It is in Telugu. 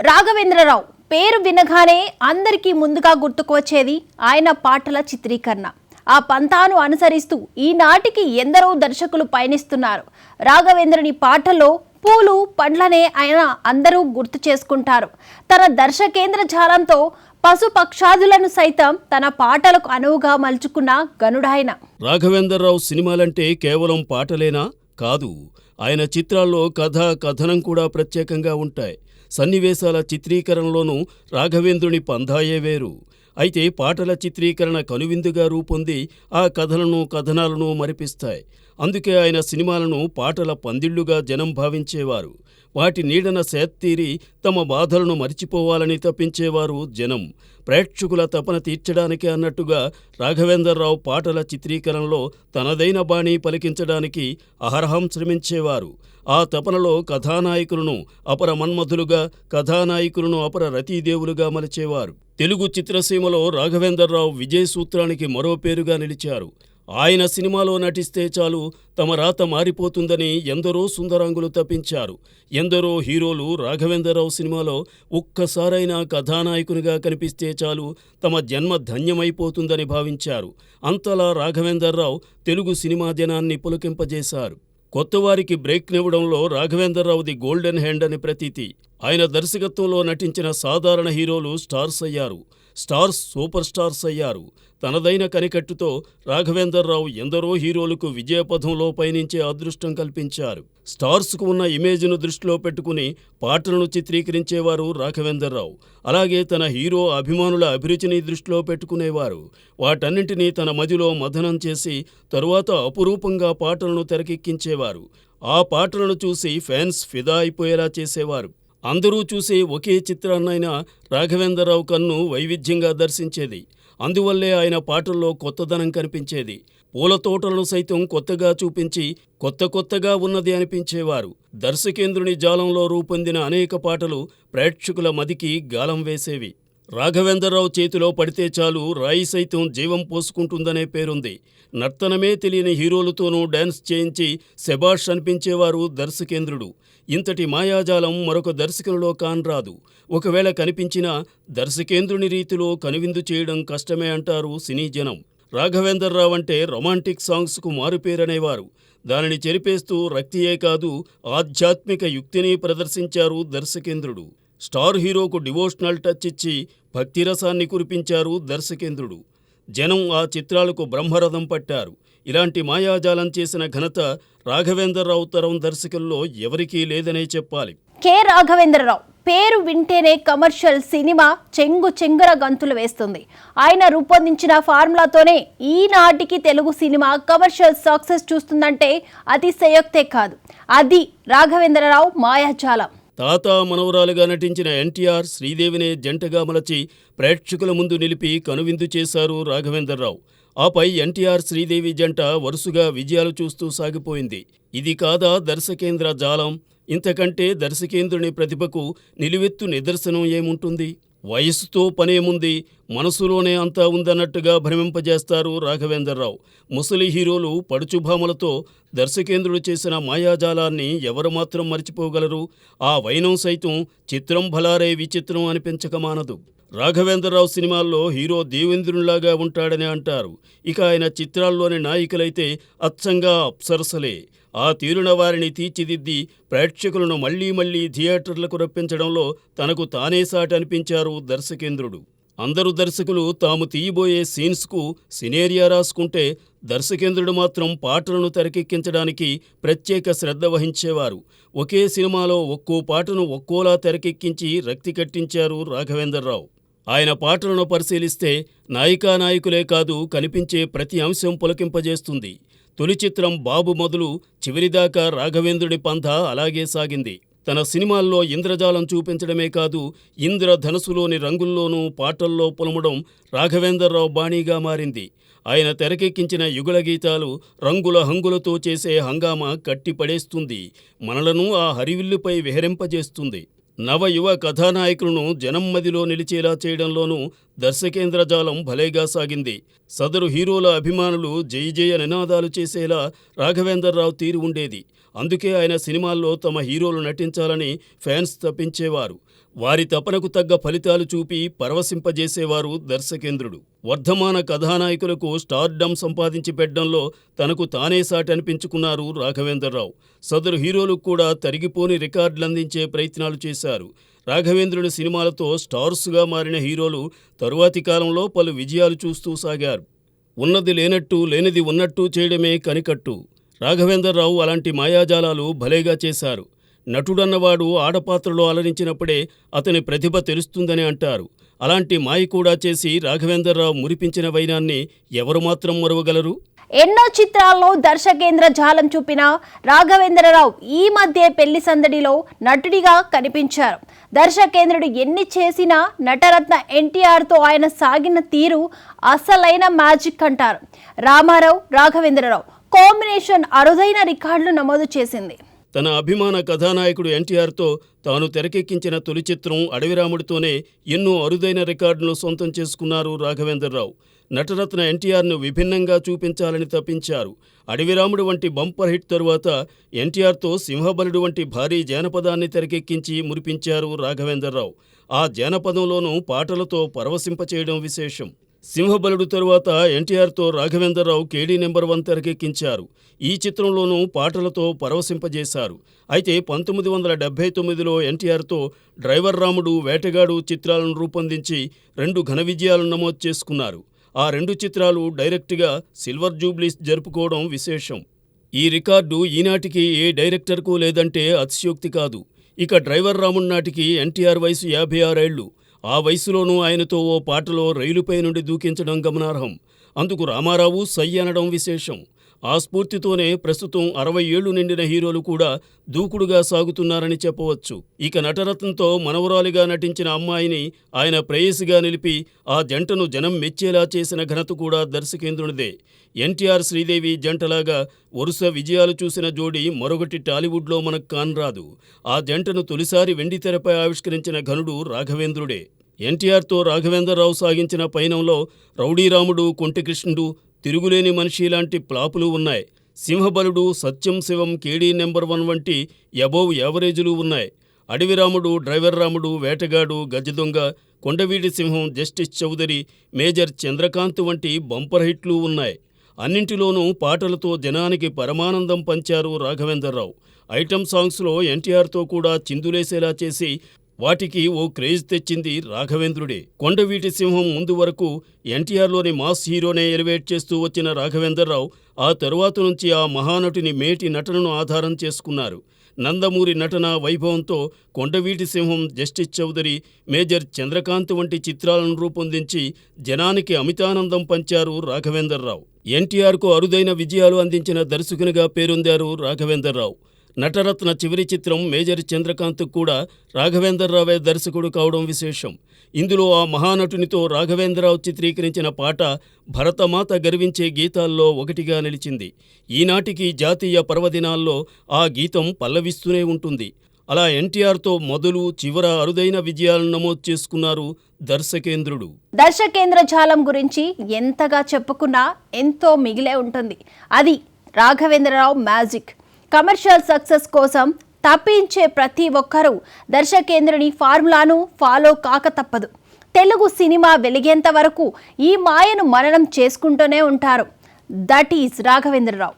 రాఘవేంద్రరావు పేరు వినగానే అందరికీ ముందుగా గుర్తుకు వచ్చేది ఆయన పాటల చిత్రీకరణ. ఆ పంతాను అనుసరిస్తూ ఈనాటికి ఎందరో దర్శకులు పయనిస్తున్నారు. రాఘవేంద్రుని పాటల్లో పూలు పండ్లనే ఆయన అందరూ గుర్తు చేసుకుంటారు. తన దర్శకేంద్ర జాలంతో పశుపక్షాదులను సైతం తన పాటలకు అనువుగా మలుచుకున్న గనుడాయన. రాఘవేంద్రరావు సినిమాలంటే కేవలం పాటలేనా? కాదు. ఆయన చిత్రాల్లో కథ కథనం కూడా ప్రత్యేకంగా ఉంటాయి. సన్నివేశాల చిత్రీకరణలోనూ రాఘవేంద్రుని పంధాయే వేరు. అయితే పాటల చిత్రీకరణ కనువిందుగా రూపొంది ఆ కథలను కథనాలను మరిపిస్తాయి. అందుకే ఆయన సినిమాలను పాటల పందిళ్లుగా జనం భావించేవారు. వాటి నీడన సేత్తీరి తమ బాధలను మరిచిపోవాలని తప్పించేవారు జనం. ప్రేక్షకుల తపన తీర్చడానికి అన్నట్టుగా రాఘవేంద్రరావు పాటల చిత్రీకరణలో తనదైన బాణీ పలికించడానికి అహర్హం శ్రమించేవారు. ఆ తపనలో కథానాయకులను అపర మన్మధులుగా, కథానాయకులను అపర రతీదేవులుగా మలిచేవారు. తెలుగు చిత్రసీమలో రాఘవేంద్రరావు విజయ సూత్రానికి మరో పేరుగా నిలిచారు. ఆయన సినిమాలో నటిస్తే చాలు తమ రాత మారిపోతుందని ఎందరో సుందరాంగులు తప్పించారు. ఎందరో హీరోలు రాఘవేంద్రరావు సినిమాలో ఒక్కసారైనా కథానాయకునిగా కనిపిస్తే చాలు తమ జన్మ ధన్యమైపోతుందని భావించారు. అంతలా రాఘవేంద్రరావు తెలుగు సినిమా జనాన్ని పులకింపజేశారు. కొత్తవారికి బ్రేక్నివ్వడంలో రాఘవేంద్రరావుది గోల్డెన్ హ్యాండ్ అని ప్రతీతి. ఆయన దర్శకత్వంలో నటించిన సాధారణ హీరోలు స్టార్స్ అయ్యారు. స్టార్స్ సూపర్ స్టార్స్ అయ్యారు. తనదైన కనికట్టుతో రాఘవేంద్రరావు ఎందరో హీరోలకు విజయపథంలో పయనించే అదృష్టం కల్పించారు. స్టార్స్కు ఉన్న ఇమేజ్ను దృష్టిలో పెట్టుకుని పాటలను చిత్రీకరించేవారు రాఘవేంద్రరావు. అలాగే తన హీరో అభిమానుల అభిరుచిని దృష్టిలో పెట్టుకునేవారు. వాటన్నింటినీ తన మదిలో మథనం చేసి తరువాత అపురూపంగా పాటలను తెరకెక్కించేవారు. ఆ పాటలను చూసి ఫ్యాన్స్ ఫిదా అయిపోయేలా చేసేవారు. అందరూ చూసే ఒకే చిత్రాన్నైనా రాఘవేంద్రరావు కన్ను వైవిధ్యంగా దర్శించేది. అందువల్లే ఆయన పాటల్లో కొత్తదనం కనిపించేది. పూల తోటలను సైతం కొత్తగా చూపించి కొత్తగా ఉన్నది అనిపించేవారు. దర్శకేంద్రుని జాలంలో రూపొందిన అనేక పాటలు ప్రేక్షకుల మదికి గాలం వేసేవి. రాఘవేంద్రరావు చేతిలో పడితే చాలు రాయి సైతం జీవం పోసుకుంటుందనే పేరుంది. నర్తనమే తెలియని హీరోలతోనూ డాన్స్ చేయించి శభాష్ అనిపించేవారు దర్శకేంద్రుడు. ఇంతటి మాయాజాలం మరొక దర్శకునిలో కాన్రాదు. ఒకవేళ కనిపించినా దర్శకేంద్రుని రీతిలో కనువిందు చేయడం కష్టమే అంటారు సినీ జనం. రాఘవేంద్రరావు అంటే రొమాంటిక్ సాంగ్స్కు మారుపేరనేవారు. దానిని చెరిపేస్తూ రక్తియే కాదు ఆధ్యాత్మిక యుక్తిని ప్రదర్శించారు దర్శకేంద్రుడు. స్టార్ హీరోకు డివోషనల్ టచ్ ఇచ్చి భక్తిరసాన్ని కురిపించారు దర్శకేంద్రుడు. జనం ఆ చిత్రాలకు బ్రహ్మరథం పట్టారు. ఇలాంటి మాయాజాలం చేసిన ఘనత రాఘవేంద్రరావు తరం దర్శకుల్లో ఎవరికీ లేదనే చెప్పాలి. కె రాఘవేంద్రరావు పేరు వింటేనే కమర్షియల్ సినిమా చెంగుర గంతులు వేస్తుంది. ఆయన రూపొందించిన ఫార్ములాతోనే ఈనాటికి తెలుగు సినిమా కమర్షియల్ సక్సెస్ చూస్తుందంటే అతిశయోక్తే కాదు. అది రాఘవేంద్రరావు మాయాజాలం. తాత మనవరాలుగా నటించిన ఎన్టీఆర్, శ్రీదేవినే జంటగా మలచి ప్రేక్షకుల ముందు నిలిపి కనువిందు చేశారు రాఘవేంద్రరావు. ఆపై ఎన్టీఆర్, శ్రీదేవి జంట వరుసగా విజయాలు చూస్తూ సాగిపోయింది. ఇది కాదా దర్శకేంద్ర జాలం? ఇంతకంటే దర్శకేంద్రుని ప్రతిభకు నిలువెత్తు నిదర్శనం ఏముంటుంది? వయస్సుతో పనేముంది, మనసులోనే అంతా ఉందన్నట్టుగా భ్రమింపజేస్తారు రాఘవేంద్రరావు. ముసలి హీరోలు పడుచుభామలతో దర్శకేంద్రుడు చేసిన మాయాజాలాన్ని ఎవరు మాత్రం మరిచిపోగలరు? ఆ వైనం సైతం చిత్రం భలారే విచిత్రం అనిపించక మానదు. రాఘవేంద్రరావు సినిమాల్లో హీరో దేవేంద్రునిలాగా ఉంటాడని అంటారు. ఇక ఆయన చిత్రాల్లోని నాయికలైతే అచ్చంగా అప్సరసలే. ఆ తీరున వారిని తీర్చిదిద్ది ప్రేక్షకులను మళ్లీ థియేటర్లకు రప్పించడంలో తనకు తానే సాటి అనిపించారు దర్శకేంద్రుడు. అందరు దర్శకులు తాము తీయబోయే సీన్స్కు సినేరియా రాసుకుంటే దర్శకేంద్రుడు మాత్రం పాటలను తెరకెక్కించడానికి ప్రత్యేక శ్రద్ధ వహించేవారు. ఒకే సినిమాలో ఒక్కో పాటను ఒక్కోలా తెరకెక్కించి రక్తి కట్టించారు రాఘవేంద్రరావు. ఆయన పాటలను పరిశీలిస్తే నాయికానాయకులే కాదు కనిపించే ప్రతి అంశం పులకింపజేస్తుంది. తొలి చిత్రం బాబు మొదలు చివరిదాకా రాఘవేంద్రుడి పంథ అలాగే సాగింది. తన సినిమాల్లో ఇంద్రజాలం చూపించడమే కాదు ఇంద్రధనుసులోని రంగుల్లోనూ పాటల్లో పొలమడం రాఘవేంద్రరావు బాణీగా మారింది. ఆయన తెరకెక్కించిన యుగళ గీతాలు రంగుల హంగులతో చేసే హంగామా కట్టిపడేస్తుంది. మనలను ఆ హరివిల్లుపై విహరింపజేస్తుంది. నవయువ కథానాయకులను జనం మదిలో నిలిచేలా చేయడంలోనూ దర్శకేంద్రజాలం భలేగా సాగింది. సదరు హీరోల అభిమానులు జై జయ నినాదాలు చేసేలా రాఘవేంద్రరావు తీరు ఉండేది. అందుకే ఆయన సినిమాల్లో తమ హీరోలు నటించాలని ఫ్యాన్స్ తప్పించేవారు. వారి తపనకు తగ్గ ఫలితాలు చూపి పరవశింపజేసేవారు దర్శకేంద్రుడు. వర్ధమాన కథానాయకులకు స్టార్డమ్ సంపాదించి పెట్టడంలో తనకు తానే సాటి అనిపించుకున్నారు రాఘవేంద్రరావు. సదరు హీరోలకు కూడా తరిగిపోని రికార్డులందించే ప్రయత్నాలు చేశారు. రాఘవేంద్రుని సినిమాలతో స్టార్స్గా మారిన హీరోలు తరువాతి కాలంలో పలు విజయాలు చూస్తూ సాగారు. ఉన్నది లేనట్టు లేనిది ఉన్నట్టు చేయడమే కనికట్టు. రాఘవేంద్రరావు అలాంటి మాయాజాలాలు భలేగా చేశారు. నటుడన్నవాడు ఆడపాత్రలో అలరించినప్పుడే అతని ప్రతిభ తెలుస్తుందని అంటారు. అలాంటి మాయ కూడా చేసి రాఘవేంద్రరావు మురిపించిన వైనాన్ని ఎవరు మాత్రం మరువగలరు? ఎన్నో చిత్రాల్లో దర్శకేంద్ర జాలం చూపిన రాఘవేంద్రరావు ఈ మధ్య పెళ్లి సందడిలో నటుడిగా కనిపించారు. దర్శకేంద్రుడు ఎన్ని చేసినా నటరత్న ఎన్టీఆర్తో ఆయన సాగిన తీరు అసలైన మ్యాజిక్ అంటారు. రామారావు రాఘవేంద్రరావు కాంబినేషన్ అరుదైన రికార్డులు నమోదు చేసింది. తన అభిమాన కథానాయకుడు ఎన్టీఆర్తో తాను తెరకెక్కించిన తొలి చిత్రం అడవిరాముడితోనే ఎన్నో అరుదైన రికార్డులను సొంతం చేసుకున్నారు రాఘవేంద్రరావు. నటరత్న ఎన్టీఆర్ను విభిన్నంగా చూపించాలని తప్పించారు. అడవిరాముడు వంటి బంపర్ హిట్ తరువాత ఎన్టీఆర్తో సింహబలుడు వంటి భారీ జానపదాన్ని తెరకెక్కించి మురిపించారు రాఘవేంద్రరావు. ఆ జానపదంలోనూ పాటలతో పరవశింపచేయడం విశేషం. సింహబలుడు తరువాత ఎన్టీఆర్తో రాఘవేంద్రరావు కేడీ నెంబర్ 1 తెరకెక్కించారు. ఈ చిత్రంలోనూ పాటలతో పరవశింపజేశారు. అయితే 1979లో ఎన్టీఆర్తో డ్రైవర్ రాముడు, వేటగాడు చిత్రాలను రూపొందించి 2 ఘన విజయాలను నమోదు చేసుకున్నారు. ఆ 2 చిత్రాలు డైరెక్ట్గా సిల్వర్ జూబ్లీస్ జరుపుకోవడం విశేషం. ఈ రికార్డు ఈనాటికి ఏ డైరెక్టర్కు లేదంటే అతిశయోక్తి కాదు. ఇక డ్రైవర్ రాముడు నాటికి ఎన్టీఆర్ వయసు 56 ఏళ్లు. ఆ వయసులోనూ ఆయనతో ఓ పాటలో రైలుపై నుండి దూకించడం గమనార్హం. అందుకు రామారావు సై అనడం విశేషం. ఆ స్ఫూర్తితోనే ప్రస్తుతం 60 ఏళ్లు నిండిన హీరోలు కూడా దూకుడుగా సాగుతున్నారని చెప్పవచ్చు. ఇక నటరత్నంతో మనవరాలిగా నటించిన అమ్మాయిని ఆయన ప్రేయసిగా నిలిపి ఆ జంటను జనం మెచ్చేలా చేసిన ఘనత కూడా దర్శకేంద్రునిదే. ఎన్టీఆర్ శ్రీదేవి జంటలాగా వరుస విజయాలు చూసిన జోడీ మరొకటి టాలీవుడ్లో మనకు కానరాదు. ఆ జంటను తొలిసారి వెండితెరపై ఆవిష్కరించిన ఘనుడు రాఘవేంద్రుడే. ఎన్టీఆర్తో రాఘవేంద్రరావు సాగించిన పయనంలో రౌడీరాముడు, కొంటికృష్ణుడు, తిరుగులేని మనిషి లాంటి ప్లాపులు ఉన్నాయి. సింహబలుడు, సత్యం శివం, కేడీ నెంబర్ 1 వంటి ఎబోవ్ యావరేజులు ఉన్నాయి. అడవిరాముడు, డ్రైవర్ రాముడు, వేటగాడు, గజదొంగ, కొండవీటి సింహం, జస్టిస్ చౌదరి, మేజర్ చంద్రకాంత్ వంటి బంపర్ హిట్లు ఉన్నాయి. అన్నింటిలోనూ పాటలతో జనానికి పరమానందం పంచారు రాఘవేంద్రరావు. ఐటమ్ సాంగ్స్లో ఎన్టీఆర్తో కూడా చిందులేసేలా చేసి వాటికి ఓ క్రేజ్ తెచ్చింది రాఘవేంద్రుడే. కొండవీటి సింహం ముందు వరకు ఎన్టీఆర్లోని మాస్ హీరోనే ఎలివేట్ చేస్తూ వచ్చిన రాఘవేంద్రరావు ఆ తరువాత నుంచి ఆ మహానటుని మేటి నటనను ఆధారం చేసుకున్నారు. నందమూరి నటన వైభవంతో కొండవీటి సింహం, జస్టిస్ చౌదరి, మేజర్ చంద్రకాంత్ వంటి చిత్రాలను రూపొందించి జనానికి అమితానందం పంచారు రాఘవేంద్రరావు. ఎన్టీఆర్కు అరుదైన విజయాలు అందించిన దర్శకునిగా పేరొందారు రాఘవేంద్రరావు. నటరత్న చివరి చిత్రం మేజర్ చంద్రకాంత్ కూడా రాఘవేంద్రరావే దర్శకుడు కావడం విశేషం. ఇందులో ఆ మహానటునితో రాఘవేంద్రరావు చిత్రీకరించిన పాట భరతమాత గర్వించే గీతాల్లో ఒకటిగా నిలిచింది. ఈనాటికి జాతీయ పర్వదినాల్లో ఆ గీతం పల్లవిస్తూనే ఉంటుంది. అలా ఎన్టీఆర్తో మొదలు చివర అరుదైన విజయాలను నమోదు చేసుకున్నారు దర్శకేంద్రుడు. దర్శకేంద్ర జాలం గురించి ఎంతగా చెప్పుకున్నా ఎంతో మిగిలే ఉంటుంది. అది రాఘవేంద్రరావు మ్యాజిక్. కమర్షియల్ సక్సెస్ కోసం తప్పించే ప్రతి ఒక్కరూ దర్శకేంద్రుని ఫార్ములాను ఫాలో కాక తప్పదు. తెలుగు సినిమా వెలిగేంత వరకు ఈ మాయను మననం చేసుకుంటూనే ఉంటారు. That is Raghavendra Rao.